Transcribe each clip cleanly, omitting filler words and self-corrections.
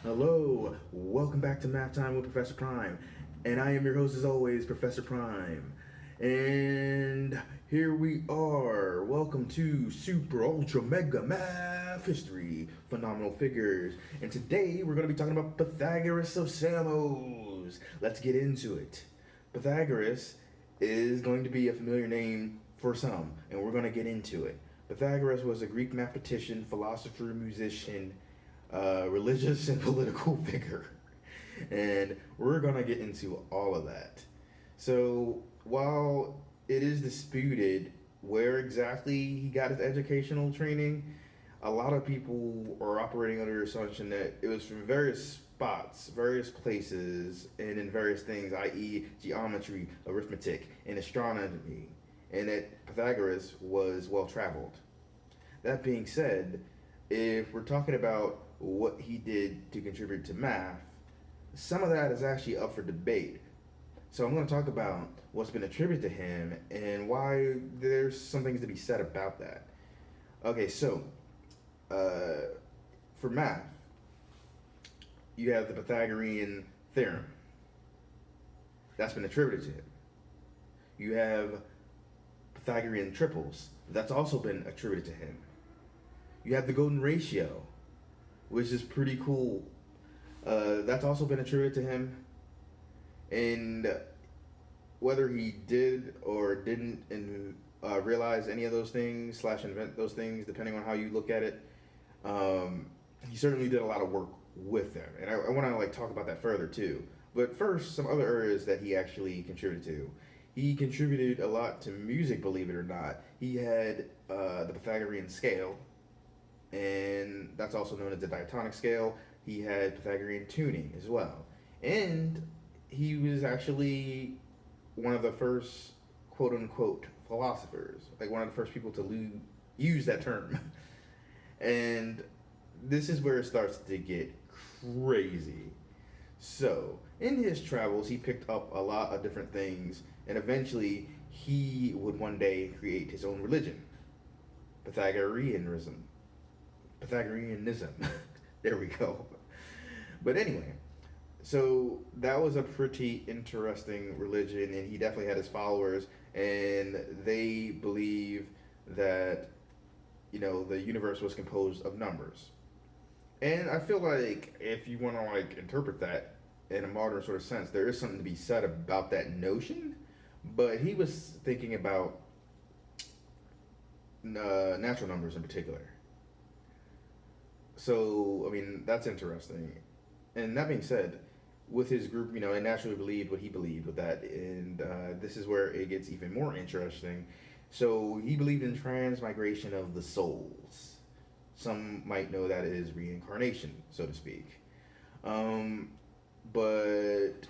Hello, welcome back to Math Time with Professor Prime, and I am your host as always, Professor Prime. And here we are. Welcome to Super Ultra Mega Math History, Phenomenal Figures. And today we're going to be talking about Pythagoras of Samos. Let's get into it. Pythagoras is going to be a familiar name for some, and we're going to get into it. Pythagoras was a Greek mathematician, philosopher, musician, religious and political figure. And we're going to get into all of that. So, while it is disputed where exactly he got his educational training, a lot of people are operating under the assumption that it was from various spots, various places, and in various things, i.e., geometry, arithmetic, and astronomy, and that Pythagoras was well traveled. That being said, if we're talking about what he did to contribute to math, some of that is actually up for debate. So I'm going to talk about what's been attributed to him and why there's some things to be said about that. Okay, so for math, you have the Pythagorean Theorem. That's been attributed to him. You have Pythagorean triples. That's also been attributed to him. You have the golden ratio, which is pretty cool. That's also been attributed to him. And whether he did or didn't realize any of those things / invent those things, depending on how you look at it, he certainly did a lot of work with them. And I want to talk about that further too. But first, some other areas that he actually contributed to. He contributed a lot to music, believe it or not. He had the Pythagorean Scale, and that's also known as the Diatonic Scale. He had Pythagorean tuning as well. And he was actually one of the first quote-unquote philosophers, like one of the first people to use that term. And this is where it starts to get crazy. So, in his travels, he picked up a lot of different things, and eventually he would one day create his own religion, Pythagoreanism. There we go. But anyway, so that was a pretty interesting religion, and he definitely had his followers, and they believe that, the universe was composed of numbers. And I feel like if you want to interpret that in a modern sort of sense, there is something to be said about that notion. But he was thinking about natural numbers in particular. So, that's interesting. And that being said, with his group, they naturally believed what he believed with that. And this is where it gets even more interesting. So, he believed in transmigration of the souls. Some might know that is reincarnation, so to speak. But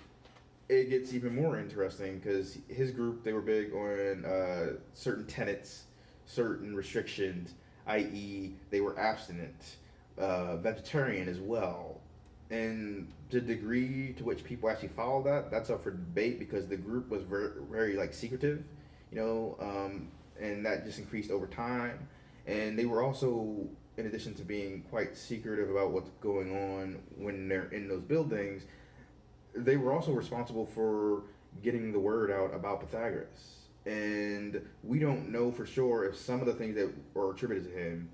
it gets even more interesting because his group, they were big on certain tenets, certain restrictions, i.e., they were abstinent. Vegetarian as well, and the degree to which people actually follow that's up for debate because the group was very, very secretive, and that just increased over time. And they were also, in addition to being quite secretive about what's going on when they're in those buildings, they were also responsible for getting the word out about Pythagoras. And we don't know for sure if some of the things that were attributed to him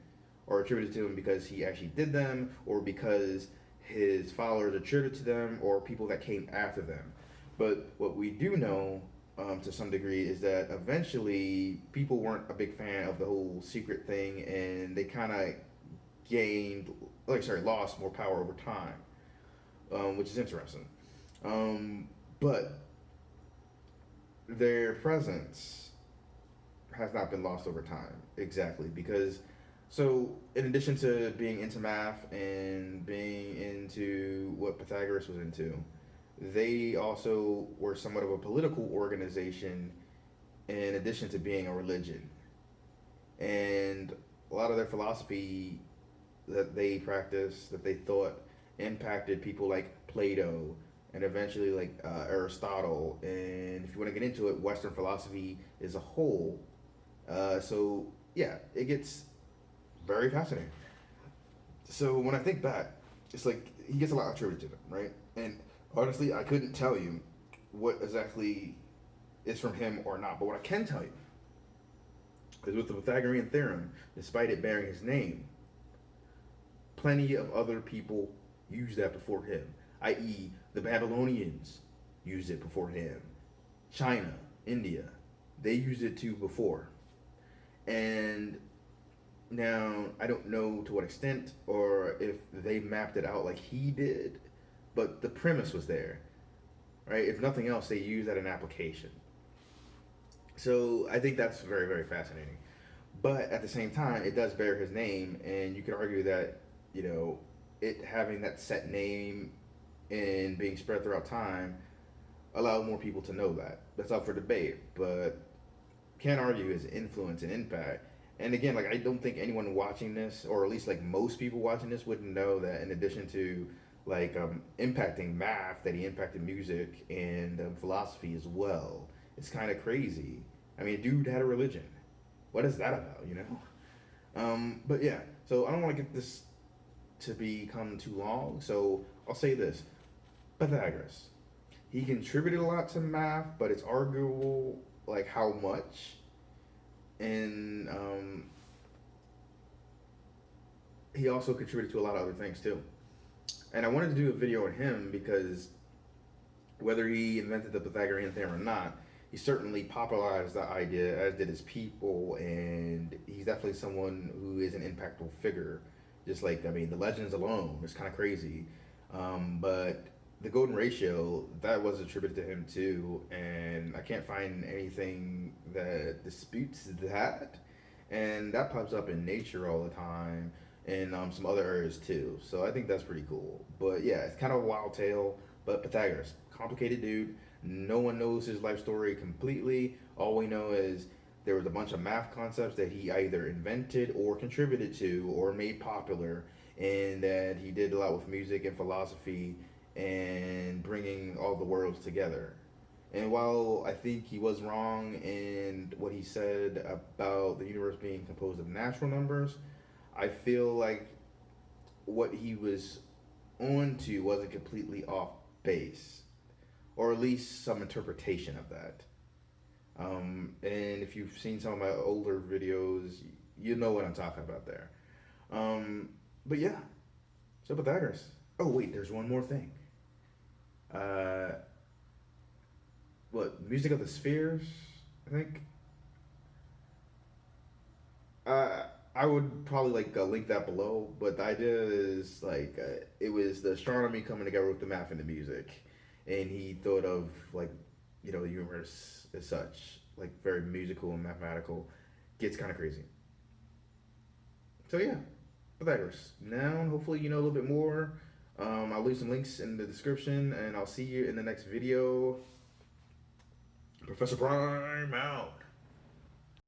or attributed to him because he actually did them, or because his followers attributed to them, or people that came after them. But what we do know, to some degree, is that eventually people weren't a big fan of the whole secret thing, and they kind of lost more power over time, which is interesting. But their presence has not been lost over time, exactly, because so, in addition to being into math and being into what Pythagoras was into, they also were somewhat of a political organization in addition to being a religion. And a lot of their philosophy that they practiced, that they thought impacted people like Plato and eventually Aristotle. And if you want to get into it, Western philosophy as a whole. So, yeah, it gets very fascinating. So when I think back, it's like he gets a lot attributed to him, right? And honestly, I couldn't tell you what exactly is from him or not. But what I can tell you is with the Pythagorean Theorem, despite it bearing his name, plenty of other people used that before him, i.e., the Babylonians used it before him. China, India, they used it too before. And now, I don't know to what extent or if they mapped it out like he did, but the premise was there, right? If nothing else, they used that in application. So I think that's very, very fascinating. But at the same time, it does bear his name, and you could argue that, it having that set name and being spread throughout time allowed more people to know that. That's up for debate, but can't argue his influence and impact. And again, like I don't think anyone watching this, or at least like most people watching this, wouldn't know that in addition to like impacting math, that he impacted music and philosophy as well. It's kind of crazy. I mean, dude had a religion. What is that about, But yeah, so I don't want to get this to become too long, so I'll say this. Pythagoras. He contributed a lot to math, but it's arguable like how much. And he also contributed to a lot of other things too. And I wanted to do a video on him because whether he invented the Pythagorean theorem or not, he certainly popularized the idea, as did his people, and he's definitely someone who is an impactful figure. Just like, I mean, the legends alone is kind of crazy. But the golden ratio, that was attributed to him too, and I can't find anything that disputes that. And that pops up in nature all the time, and some other areas too. So I think that's pretty cool. But yeah, it's kind of a wild tale. But Pythagoras, complicated dude. No one knows his life story completely. All we know is there was a bunch of math concepts that he either invented or contributed to or made popular, and that he did a lot with music and philosophy and bringing all the worlds together. And while I think he was wrong in what he said about the universe being composed of natural numbers, I feel like what he was onto wasn't completely off base, or at least some interpretation of that. And if you've seen some of my older videos, you know what I'm talking about there. But yeah, so Pythagoras. Oh wait, there's one more thing. Uh, what, music of the spheres? I think. I would probably like link that below, but the idea is like it was the astronomy coming together with the math and the music, and he thought of like the universe as such, like very musical and mathematical. Gets kind of crazy. So yeah, Pythagoras. Now hopefully you know a little bit more. I'll leave some links in the description, and I'll see you in the next video. Professor Prime out.